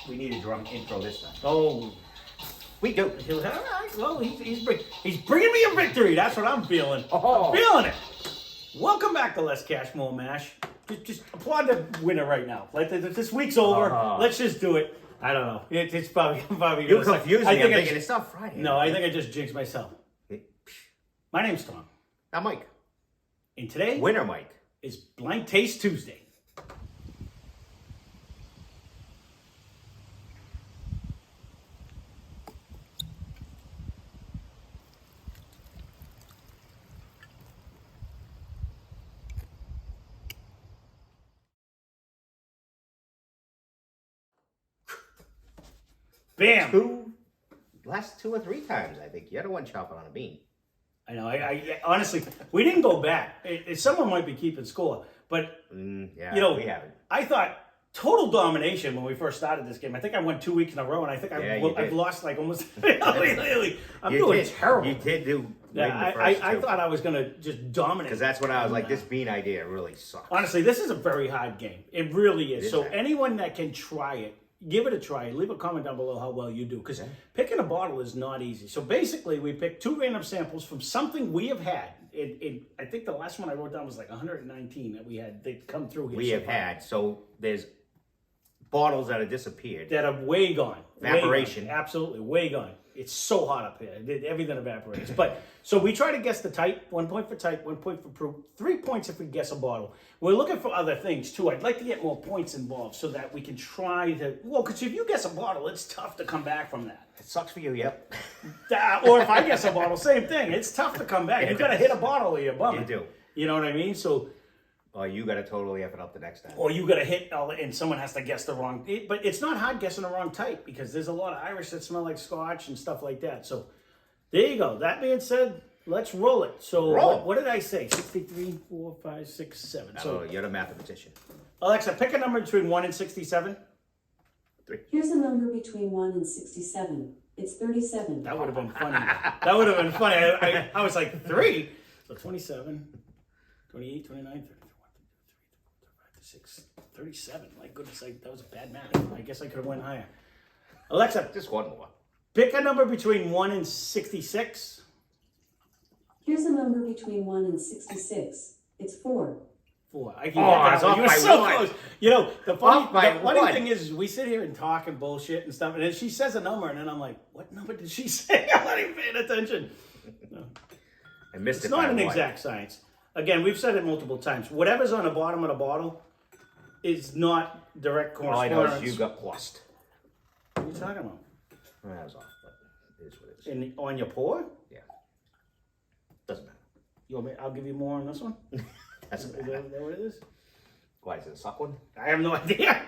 We need a drum intro this time. Oh, We do. all right. Well, he's bringing me a victory. That's what I'm feeling. Oh. I'm feeling it. Welcome back to Less Cash, More Mash. Just applaud the winner right now. Like this week's over. Let's just do it. I don't know. It's probably You're confusing me. I'm thinking just, it's not Friday. No, I think I just jinxed myself. My name's Tom. I'm Mike. And today Winner Mike. is Blank Taste Tuesday. Bam! Last 2 or 3 times, I think. You're the one chopping on a bean. I know. I honestly, we didn't go back. Someone might be keeping score, but Yeah, you know, we haven't. I thought total domination when we first started this game. I think I won 2 weeks in a row, and I think I've lost like almost. I'm doing terrible. You did do. Yeah, I thought I was gonna just dominate. Because that's when I was like, this bean idea really sucks. Honestly, this is a very hard game. It really is. So hard. anyone that can try it, give it a try. Leave a comment down below how well you do, because picking a bottle is not easy. So basically, we picked 2 random samples from something we have had. I think the last one I wrote down was like 119 that we had. They've come through here. We have had. So there's bottles that have disappeared. That are way gone. Evaporation. Way gone. Absolutely, way gone. It's so hot up here. Everything evaporates. But so we try to guess the type. 1 point for type, 1 point for proof, 3 points if we guess a bottle. We're looking for other things too. I'd like to get more points involved so that we can try to. Well, because if you guess a bottle, it's tough to come back from that. It sucks for you, yep. Or if I guess a bottle, same thing. It's tough to come back. You've got to hit a bottle or you're bumming. You do. You know what I mean? So. Or you got to totally F it up the next time. Or you got to hit, and someone has to guess the wrong. But it's not hard guessing the wrong type because there's a lot of Irish that smell like Scotch and stuff like that. So there you go. That being said, let's roll it. So what did I say? 63, 4, 5, 6, 7. So you're the mathematician. Alexa, pick a number between 1 and 67. 3. Here's a number between 1 and 67. It's 37. That would have been funny. That would have been funny. I was like 3. So 27, 28, 29, 30. 37. My goodness, that was bad math. I guess I could have went higher. Alexa, Just one more. pick a number between 1 and 66. Here's a number between 1 and 66. It's 4. 4. I can get that one. You were so close. You know, the funny thing is we sit here and talk and bullshit and stuff, and then she says a number, and then I'm like, what number did she say? I'm not even paying attention. No. I missed It's it. not an exact science. Again, we've said it multiple times. Whatever's on the bottom of the bottle is not direct correspondence. All I know is you got plussed. What are you talking about? That was off, but it is what it is. On your pour? Yeah. Doesn't matter. You want me? I'll give you more on this one. Doesn't Is matter. that what it is? Why, is it a suck one? I have no idea.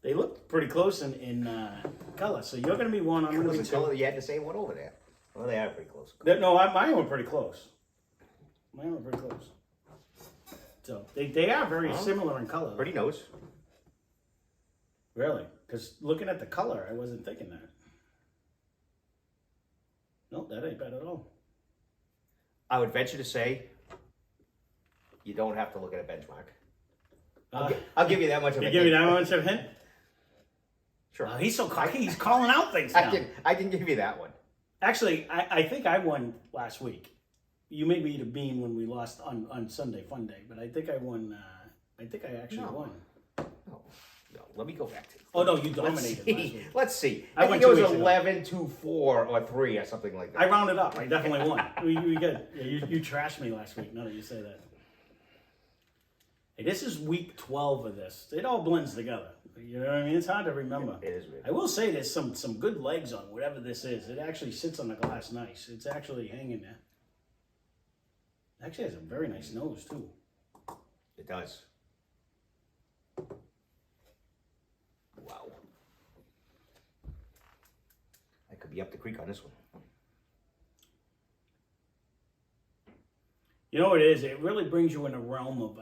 They look pretty close in color. So you're going to be 1. I'm going to be 2. Color, you had the same one over there. Well, they are pretty close. No, mine were pretty close. Mine were pretty close. So they are very similar in color. Pretty nose. Really? Because looking at the color, I wasn't thinking that. Nope, that ain't bad at all. I would venture to say you don't have to look at a benchmark. I'll give you that much of a hint. You give me that much of a hint? Sure. He's so cocky. He's calling out things now. I can give you that one. Actually, I think I won last week. You made me eat a bean when we lost on Sunday Fun Day, but I think I won. I think I actually won. No, let me go back to it. Oh no, you dominated last week. Let's see. I I think went it 2 was weeks ago. 11 to 4 or 3 or something like that. I rounded up. I definitely won. We good. Yeah, you trashed me last week. Now that you say that. Hey, this is week 12 of this. It all blends together. You know what I mean? It's hard to remember. It is weird. I will say there's some good legs on whatever this is. It actually sits on the glass nice. It's actually hanging there. It actually has a very nice nose too. It does. Wow. I could be up the creek on this one. You know what it is? It really brings you in a realm of,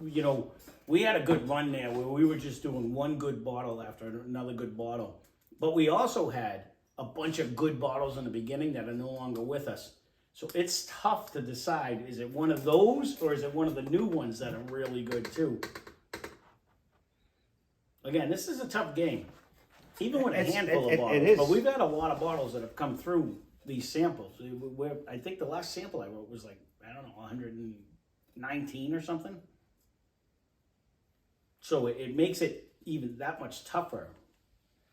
you know, we had a good run there where we were just doing one good bottle after another good bottle. But we also had a bunch of good bottles in the beginning that are no longer with us. So it's tough to decide, is it one of those or is it one of the new ones that are really good too? Again, this is a tough game. even with a handful of bottles. But we've had a lot of bottles that have come through these samples. I think the last sample I wrote was like, I don't know, 119 or something. So it makes it even that much tougher.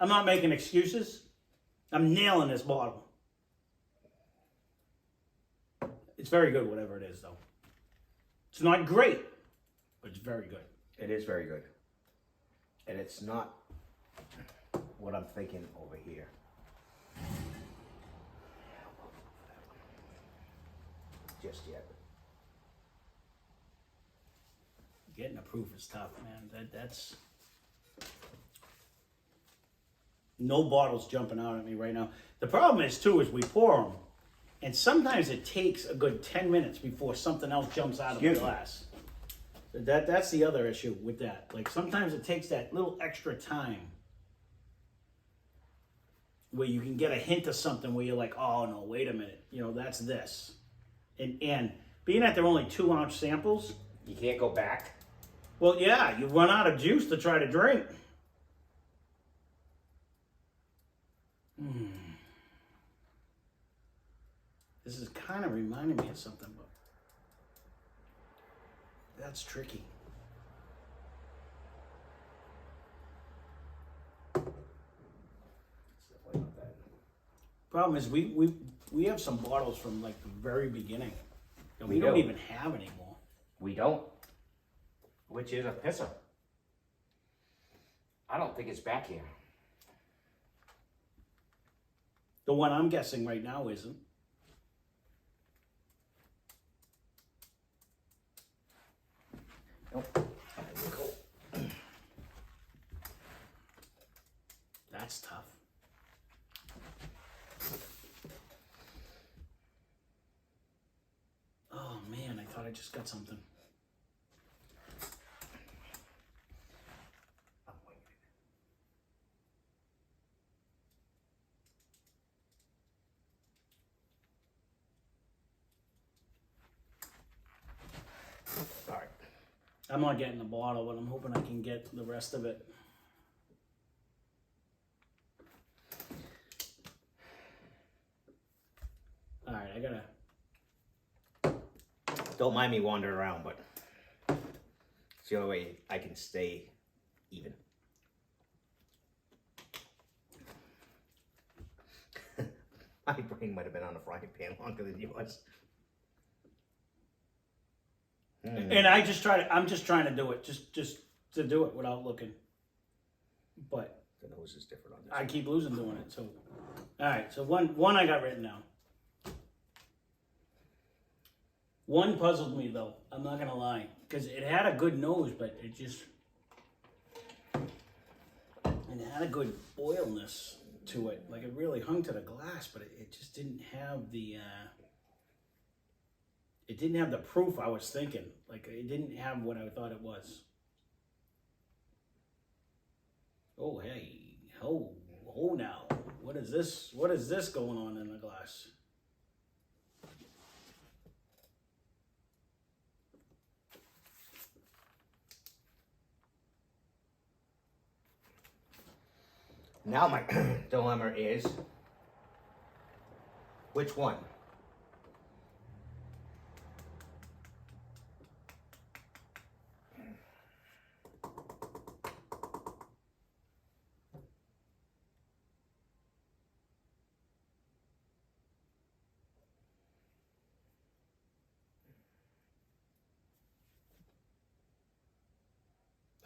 I'm not making excuses. I'm nailing this bottle. It's very good, whatever it is, though. It's not great, but it's very good. It is very good. And it's not what I'm thinking over here. Just yet. Getting a proof is tough, man. That's no bottles jumping out at me right now. The problem is too is we pour them, and sometimes it takes a good 10 minutes before something else jumps out of the glass. That's the other issue with that. Like sometimes it takes that little extra time where you can get a hint of something where you're like, oh no, wait a minute, that's this. And being that they're only 2-ounce samples, You can't go back. well, yeah, you run out of juice to try to drink. This is kind of reminding me of something, but that's tricky. Problem is, we have some bottles from like the very beginning that we don't even have anymore. We don't. Which is a pisser. I don't think it's back here. The one I'm guessing right now isn't. Nope. There we go. That's tough. Oh man, I thought I just got something. I'm waiting. All right. I'm not getting the bottle, but I'm hoping I can get the rest of it. All right, I gotta. Don't mind me wandering around, but it's the only way I can stay even. My brain might have been on the frying pan longer than yours. And I'm just trying to do it, just to do it without looking. But The nose is different on this. I keep losing doing it. So, all right. So one I got written down. One puzzled me though. I'm not gonna lie, because it had a good nose, but it had a good oilness to it. Like it really hung to the glass, but it just didn't have the. It didn't have the proof I was thinking. Like it didn't have what I thought it was. Oh hey, oh now. What is this? What is this going on in the glass? Now my dilemma is, which one?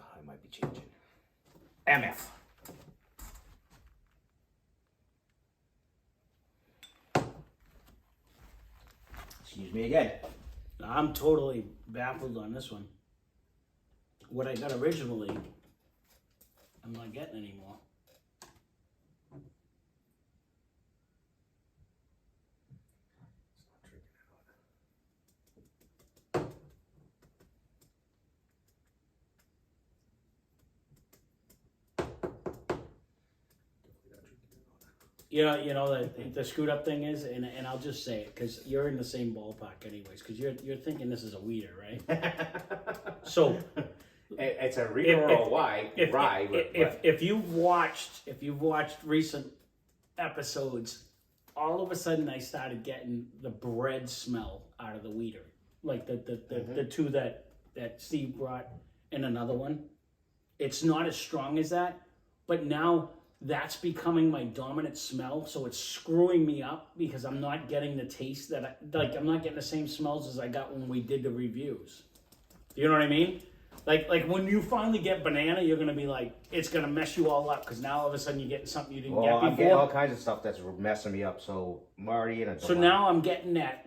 Oh, I might be changing. MF. Excuse me again. I'm totally baffled on this one. What I got originally, I'm not getting anymore. You know the screwed up thing is, and I'll just say it because you're in the same ballpark anyways. Because you're thinking this is a weeder, right? So It's a reader or a rye. If you've watched recent episodes, all of a sudden I started getting the bread smell out of the weeder, like the two that Steve brought in another one. It's not as strong as that, but now that's becoming my dominant smell, so it's screwing me up because I'm not getting the taste that I'm not getting the same smells as I got when we did the reviews. You know what I mean? Like when you finally get banana, you're gonna be like, it's gonna mess you all up because now all of a sudden you're getting something you didn't get before. I'm getting all kinds of stuff that's messing me up, so I'm already in a dilemma. So now I'm getting that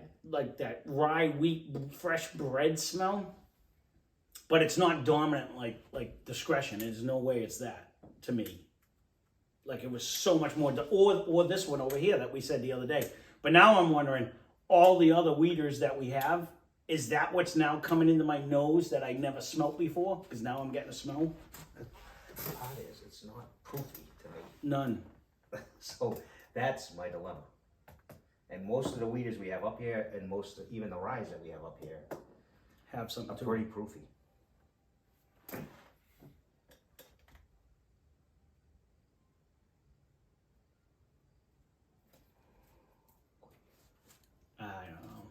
rye wheat fresh bread smell, but it's not dominant like discretion. There's no way it's that to me. Like it was so much more, or this one over here that we said the other day. But now I'm wondering, all the other weeders that we have, is that what's now coming into my nose that I never smelt before? Because now I'm getting a smell. The part is, it's not proofy to me. None. So that's my dilemma. And most of the weeders we have up here, and even the ryes that we have up here, Have something are to pretty it. proofy. I don't know.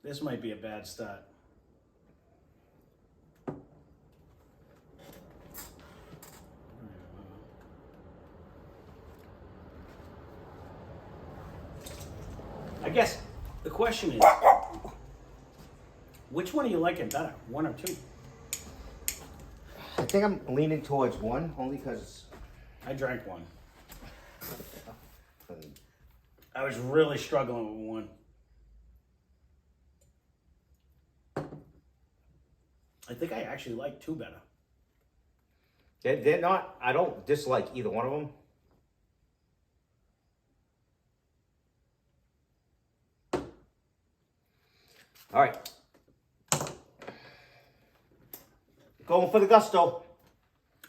This might be a bad start. I guess the question is, which one are you liking better, one or two? I think I'm leaning towards one, only because I drank one. I was really struggling with one. I think I actually like two better. they're not, I don't dislike either one of them. All right. Going for the gusto.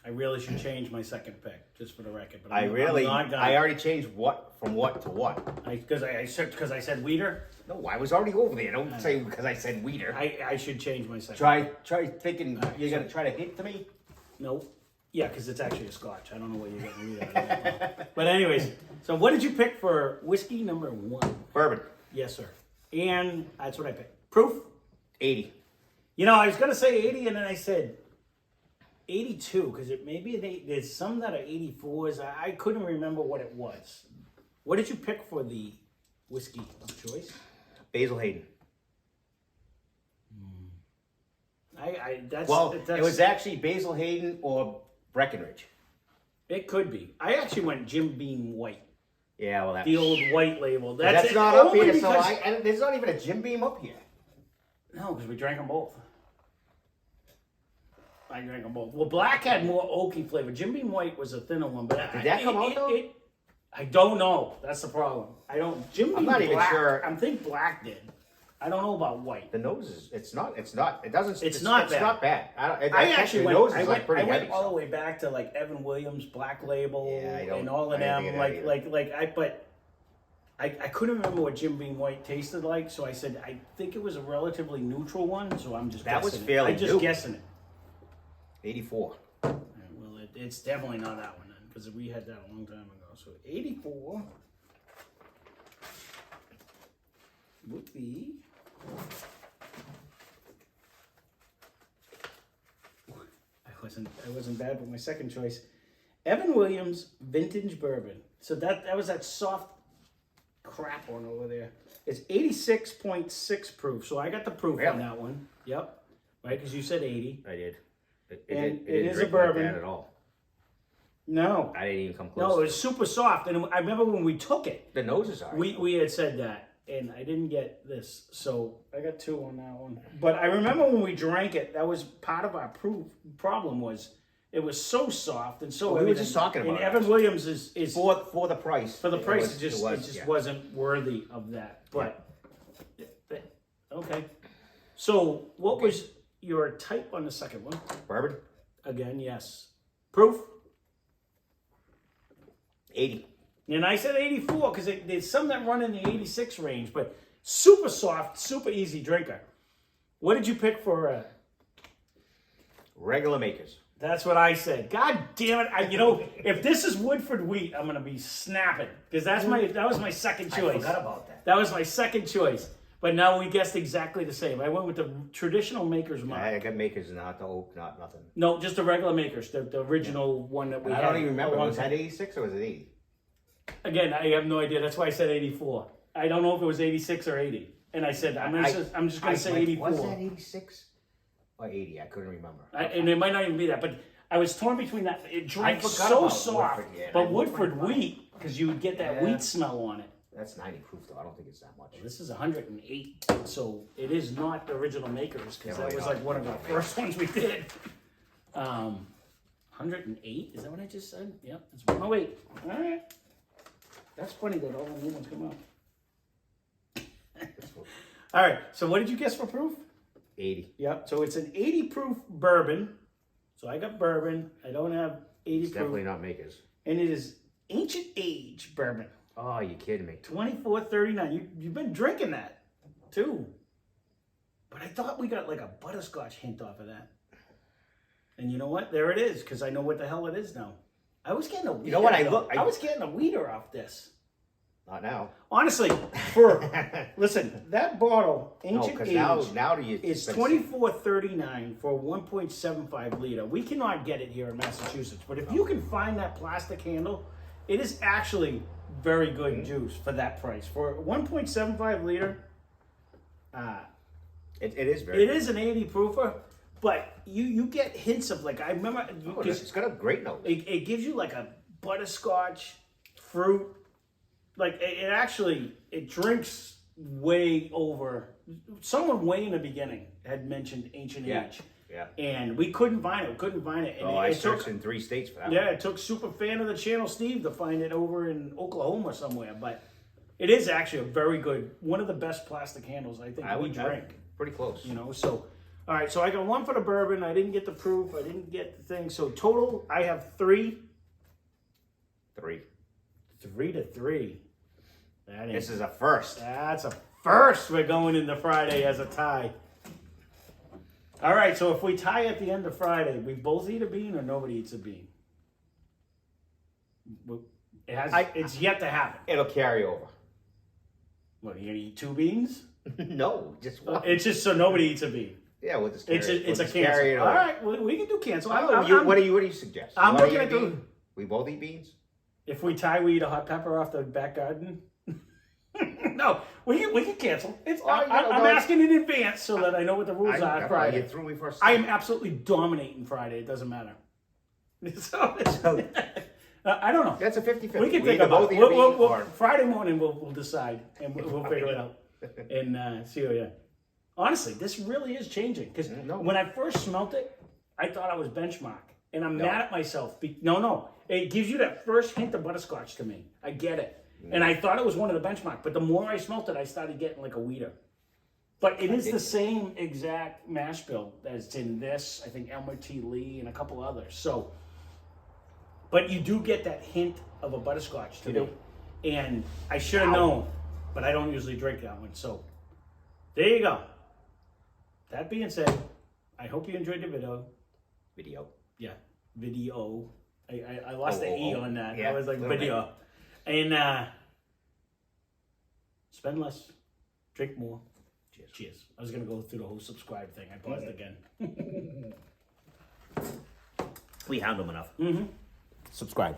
I really should change my second pick, just for the record. But I I'm not gonna. already changed from what to what. Because I said weeder. No, I was already over there. Don't say because I said weeder. I should change my second. Try thinking you're going to try to hit to me. Nope. Yeah, because it's actually a scotch. I don't know what you're getting weeder. I don't know. But anyways, so what did you pick for whiskey number one? Bourbon. Yes, sir. And that's what I picked. Proof? 80. You know, I was going to say 80, and then I said 82, because it may be there's some that are 84s. I couldn't remember what it was. What did you pick for the whiskey of choice? Basil Hayden. That's it was actually Basil Hayden or Breckenridge. It could be. I actually went Jim Beam White. Yeah, well, The old white label. That's it. not up Only here, because, and there's not even a Jim Beam up here. No, because we drank them both. I drank them both. Well, black had more oaky flavor. Jim Beam White was a thinner one, but Did that come out though? I don't know. That's the problem. I don't. Jim Beam I'm not even Black, sure. I think black did. I don't know about white. The nose is. It's not. It doesn't. It's not bad. It's not bad. I actually the went. nose I is went, like pretty I went heavy, all so. the way back to like Evan Williams, Black Label, and all of I them. didn't think of that I couldn't remember what Jim Beam White tasted like, so I said I think it was a relatively neutral one. So I'm just That was guessing fairly I'm just new. guessing it. 84. Well, it's definitely not that one then, because we had that a long time ago. So 84 would be. I wasn't bad with my second choice. Evan Williams Vintage Bourbon. So that was that soft crap one over there. It's 86.6 proof. So I got the proof on that one. Yep. Right, because you said 80. I did. It And didn't it is a drink bourbon. like that at all. No. I didn't even come close. No, it was super soft. And I remember when we took it, The noses are. we had said that, and I didn't get this, so I got 2 on that one. But I remember when we drank it, that was part of our problem was it was so soft and so. We were everything. just talking about And it. Evan Williams is for the price. for the price. was- It just yeah. wasn't worthy of that. But okay. So what was your type on the second one? Bourbon. Again, yes. Proof. 80. And I said 84 because there's some that run in the 86 range, but super soft, super easy drinker. What did you pick for Regular makers. That's what I said. God damn it! You know, if this is Woodford wheat, I'm gonna be snapping because that was my second choice. I forgot about that. That was my second choice. But now we guessed exactly the same. I went with the traditional Maker's Mark. I got makers, not the oak, not nothing. No, just the regular Makers, the original one that we had. I don't even remember. a long Was that time. 86 or was it 80? Again, I have no idea. That's why I said 84. I don't know if it was 86 or 80. And I said, I'm just going to say 84. Was that 86 or 80? I couldn't remember. And it might not even be that. But I was torn between that. It drank forgot so about soft. Woodford, yeah, but I Woodford Woodford wheat, because you would get that Yeah. wheat smell on it. That's 90 proof though. I don't think it's that much. This is 108. So it is not the original Makers, because that Definitely was not. like one of the first ones we did. 108? Is that what I just said? Yep, it's 108. All right. That's funny that all the new ones come out. All right, so what did you guess for proof? 80. Yep, so it's an 80 proof bourbon. So I got bourbon. I don't have 80 It's proof. definitely not makers. And it is ancient age bourbon. Oh, you kidding me? 24.39. You've been drinking that too. But I thought we got like a butterscotch hint off of that. And you know what? There it is, because I know what the hell it is now. I was getting a weeder. You know what? I was getting a weeder off this. Not now. Honestly, listen, that bottle, No, ancient because age, now do you? is $24.39 for 1.75 liter. We cannot get it here in Massachusetts, but if you can find that plastic handle, it is actually very good juice for that price. For 1.75 liter, It is very. it is an 80 proofer, but you get hints of, like, I remember, Oh, it's got a great note. it gives you like a butterscotch fruit. Like it drinks way over. Someone way in the beginning had mentioned ancient age. Yeah. And we couldn't find it. And I it searched took, in 3 states for that. yeah, it took super fan of the channel Steve to find it over in Oklahoma somewhere. But it is actually a very good, one of the best plastic handles I think we drink. Pretty close. You know, so all right, so I got 1 for the bourbon. I didn't get the proof. I didn't get the thing. So total, I have 3. 3. 3-3. This is a first. That's a first. We're going into Friday as a tie. All right, so if we tie at the end of Friday, we both eat a bean or nobody eats a bean? It's yet to happen. It'll carry over. What, are you going to eat 2 beans? No, just one. It's just so nobody eats a bean. Yeah, we'll just carry it. It's a carry cancel. it All over. right, we can do cancel. What do you suggest? I'm You wanna looking eat at a the- bean? We both eat beans? If we tie, we eat a hot pepper off the back garden. No, we can cancel. I'm asking in advance so that I know what the rules are Friday. You threw me for a I am absolutely dominating Friday. It doesn't matter. So, I don't know. That's a 50-50. We can think about it. Friday morning we'll decide and we'll figure it out and see. Honestly, this really is changing because when I first smelt it, I thought I was benchmark, and I'm mad at myself. No, it gives you that first hint of butterscotch to me. I get it, and I thought it was one of the benchmark, but the more I smelt it, I started getting like a weeder. But it is the same exact mash bill as in this. I think Elmer T. Lee and a couple others. So, but you do get that hint of a butterscotch to me, and I should have known, but I don't usually drink that one. So, there you go. That being said, I hope you enjoyed the video. Yeah, video. I lost the E on that. Yeah, I was like video. And spend less, drink more. Cheers. I was going to go through the whole subscribe thing. I paused again. We hound them enough. Mm-hmm. Subscribe.